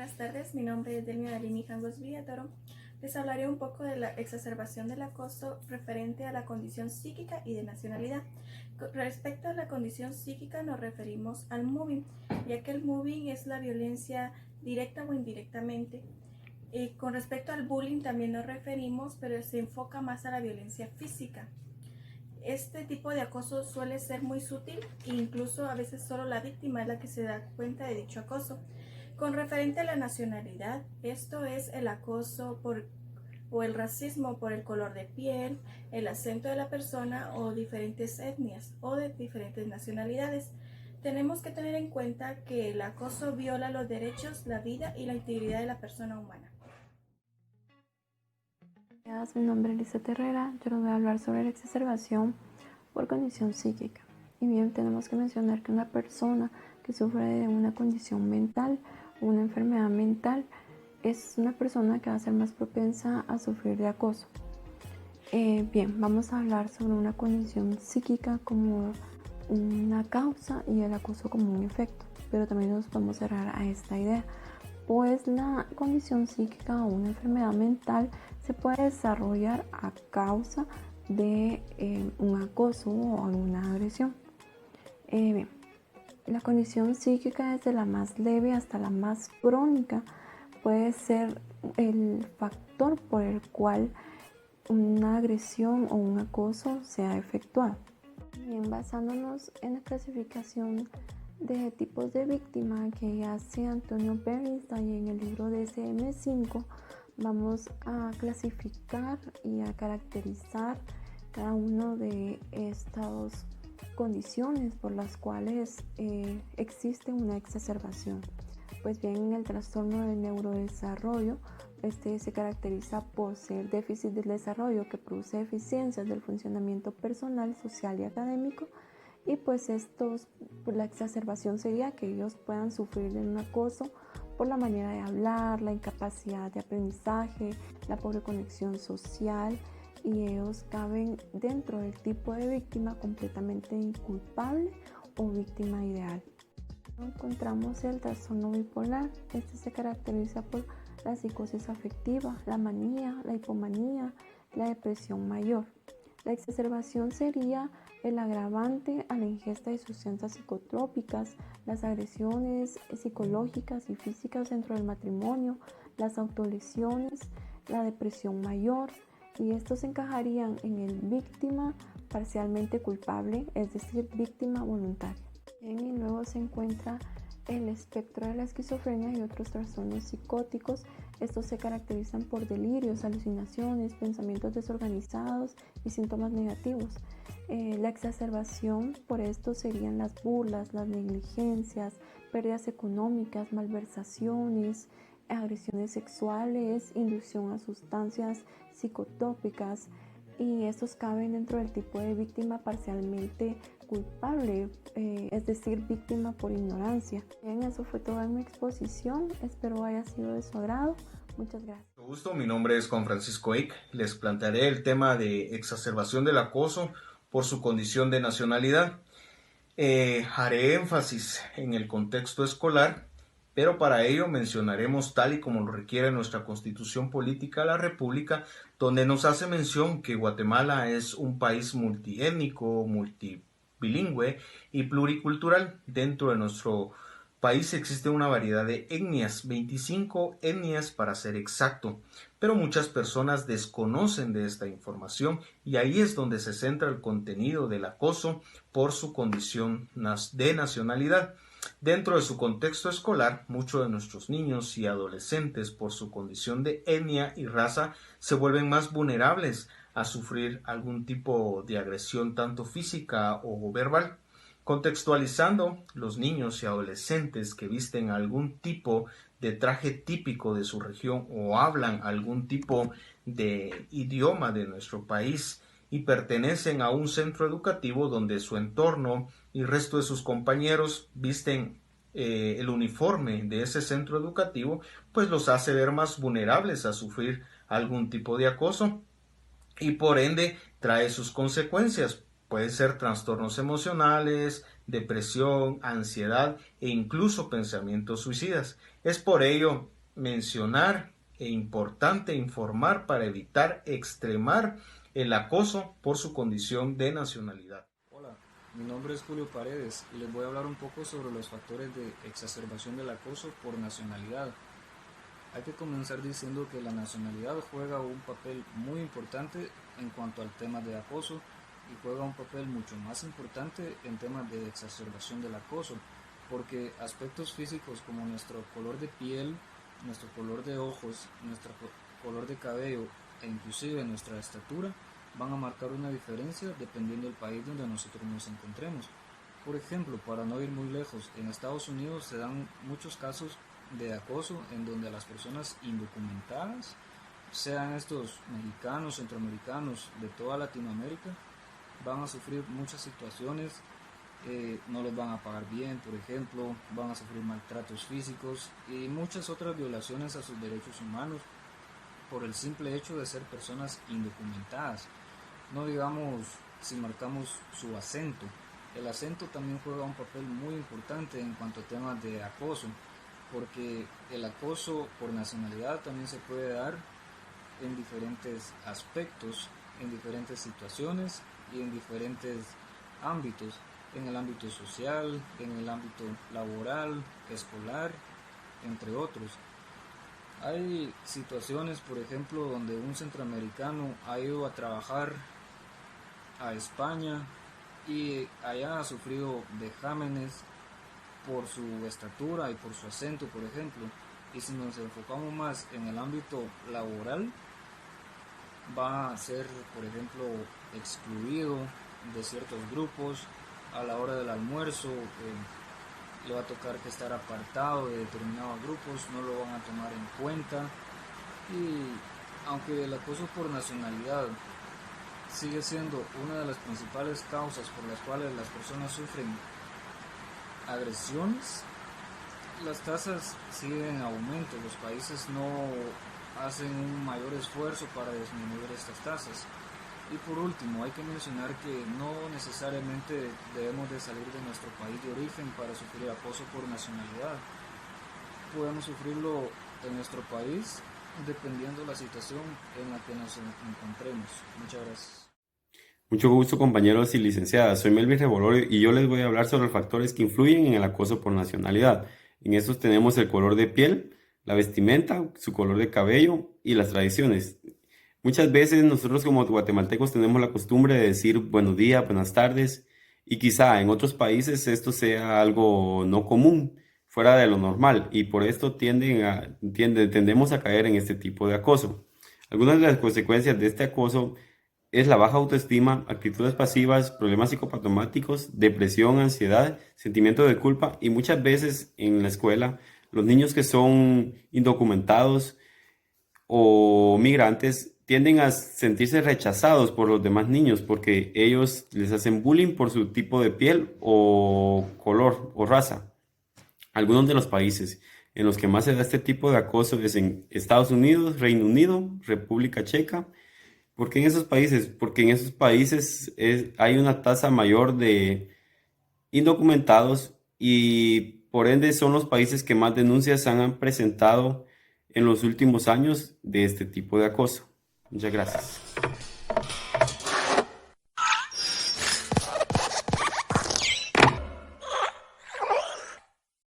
Buenas tardes, mi nombre es Delmia Dalini Jangos Villatoro. Les hablaré un poco de la exacerbación del acoso referente a la condición psíquica y de nacionalidad. Respecto a la condición psíquica nos referimos al mobbing, ya que el mobbing es la violencia directa o indirectamente. Con respecto al bullying también nos referimos, pero se enfoca más a la violencia física. Este tipo de acoso suele ser muy sutil e incluso a veces solo la víctima es la que se da cuenta de dicho acoso. Con referente a la nacionalidad, esto es el acoso o el racismo por el color de piel, el acento de la persona o diferentes etnias o de diferentes nacionalidades. Tenemos que tener en cuenta que el acoso viola los derechos, la vida y la integridad de la persona humana. Mi nombre es Lizeth Herrera. Yo les voy a hablar sobre la exacerbación por condición psíquica. Y bien, tenemos que mencionar que una persona que sufre de una condición mental o una enfermedad mental es una persona que va a ser más propensa a sufrir de acoso. Bien, vamos a hablar sobre una condición psíquica como una causa y el acoso como un efecto, pero también nos podemos cerrar a esta idea, pues la condición psíquica o una enfermedad mental se puede desarrollar a causa de un acoso o alguna agresión. Bien, la condición psíquica, desde la más leve hasta la más crónica, puede ser el factor por el cual una agresión o un acoso sea efectuado. Bien, basándonos en la clasificación de tipos de víctima que hace Antonio Bernstein en el libro DSM-5, vamos a clasificar y a caracterizar cada uno de estas condiciones por las cuales existe una exacerbación. Pues bien, en el trastorno del neurodesarrollo, este se caracteriza por ser déficit del desarrollo que produce deficiencias del funcionamiento personal, social y académico. Y pues la exacerbación sería que ellos puedan sufrir de un acoso por la manera de hablar, la incapacidad de aprendizaje, la pobre conexión social, y ellos caben dentro del tipo de víctima completamente inculpable o víctima ideal. Encontramos el trastorno bipolar. Este se caracteriza por la psicosis afectiva, la manía, la hipomanía, la depresión mayor. La exacerbación sería el agravante a la ingesta de sustancias psicotrópicas, las agresiones psicológicas y físicas dentro del matrimonio, las autolesiones, la depresión mayor, y estos encajarían en el víctima parcialmente culpable, es decir, víctima voluntaria. Bien, y luego se encuentra el espectro de la esquizofrenia y otros trastornos psicóticos. Estos se caracterizan por delirios, alucinaciones, pensamientos desorganizados y síntomas negativos. La exacerbación por esto serían las burlas, las negligencias, pérdidas económicas, malversaciones, agresiones sexuales, inducción a sustancias psicotrópicas, y estos caben dentro del tipo de víctima parcialmente culpable, es decir, víctima por ignorancia. Bien, eso fue toda mi exposición. Espero haya sido de su agrado. Muchas gracias. Mucho gusto, mi nombre es Juan Francisco Ick. Les plantearé el tema de exacerbación del acoso por su condición de nacionalidad. Haré énfasis en el contexto escolar, pero para ello mencionaremos, tal y como lo requiere nuestra Constitución Política de la República, donde nos hace mención que Guatemala es un país multiétnico, multibilingüe y pluricultural. Dentro de nuestro país existe una variedad de etnias, 25 etnias para ser exacto, pero muchas personas desconocen de esta información, y ahí es donde se centra el contenido del acoso por su condición de nacionalidad. Dentro de su contexto escolar, muchos de nuestros niños y adolescentes, por su condición de etnia y raza, se vuelven más vulnerables a sufrir algún tipo de agresión, tanto física o verbal. Contextualizando, los niños y adolescentes que visten algún tipo de traje típico de su región o hablan algún tipo de idioma de nuestro país y pertenecen a un centro educativo donde su entorno y el resto de sus compañeros visten el uniforme de ese centro educativo, pues los hace ver más vulnerables a sufrir algún tipo de acoso, y por ende trae sus consecuencias. Pueden ser trastornos emocionales, depresión, ansiedad e incluso pensamientos suicidas. Es por ello mencionar e importante informar para evitar extremar el acoso por su condición de nacionalidad. Hola, mi nombre es Julio Paredes y les voy a hablar un poco sobre los factores de exacerbación del acoso por nacionalidad. Hay que comenzar diciendo que la nacionalidad juega un papel muy importante en cuanto al tema de acoso y juega un papel mucho más importante en temas de exacerbación del acoso, porque aspectos físicos como nuestro color de piel, nuestro color de ojos, nuestro color de cabello e inclusive nuestra estatura van a marcar una diferencia dependiendo del país donde nosotros nos encontremos. Por ejemplo, para no ir muy lejos, en Estados Unidos se dan muchos casos de acoso en donde a las personas indocumentadas, sean estos mexicanos, centroamericanos, de toda Latinoamérica, van a sufrir muchas situaciones, no les van a pagar bien, por ejemplo, van a sufrir maltratos físicos y muchas otras violaciones a sus derechos humanos por el simple hecho de ser personas indocumentadas. No digamos si marcamos su acento. El acento también juega un papel muy importante en cuanto a temas de acoso, porque el acoso por nacionalidad también se puede dar en diferentes aspectos, en diferentes situaciones y en diferentes ámbitos, en el ámbito social, en el ámbito laboral, escolar, entre otros. Hay situaciones, por ejemplo, donde un centroamericano ha ido a trabajar a España y allá ha sufrido vejámenes por su estatura y por su acento, por ejemplo. Y si nos enfocamos más en el ámbito laboral, va a ser, por ejemplo, excluido de ciertos grupos a la hora del almuerzo, le va a tocar que estar apartado de determinados grupos, no lo van a tomar en cuenta. Y aunque el acoso por nacionalidad sigue siendo una de las principales causas por las cuales las personas sufren agresiones, las tasas siguen en aumento. Los países no hacen un mayor esfuerzo para disminuir estas tasas. Y por último, hay que mencionar que no necesariamente debemos de salir de nuestro país de origen para sufrir acoso por nacionalidad. Podemos sufrirlo en nuestro país dependiendo de la situación en la que nos encontremos. Muchas gracias. Mucho gusto, compañeros y licenciadas. Soy Melvin Revolorio y yo les voy a hablar sobre los factores que influyen en el acoso por nacionalidad. En estos tenemos el color de piel, la vestimenta, su color de cabello y las tradiciones. Muchas veces nosotros como guatemaltecos tenemos la costumbre de decir buenos días, buenas tardes, y quizá en otros países esto sea algo no común, fuera de lo normal, y por esto tendemos a caer en este tipo de acoso. Algunas de las consecuencias de este acoso es la baja autoestima, actitudes pasivas, problemas psicopatomáticos, depresión, ansiedad, sentimiento de culpa, y muchas veces en la escuela los niños que son indocumentados o migrantes tienden a sentirse rechazados por los demás niños porque ellos les hacen bullying por su tipo de piel o color o raza. Algunos de los países en los que más se da este tipo de acoso es en Estados Unidos, Reino Unido, República Checa. ¿Por qué en esos países? Porque en esos países hay una tasa mayor de indocumentados y por ende son los países que más denuncias han presentado en los últimos años de este tipo de acoso. Muchas gracias.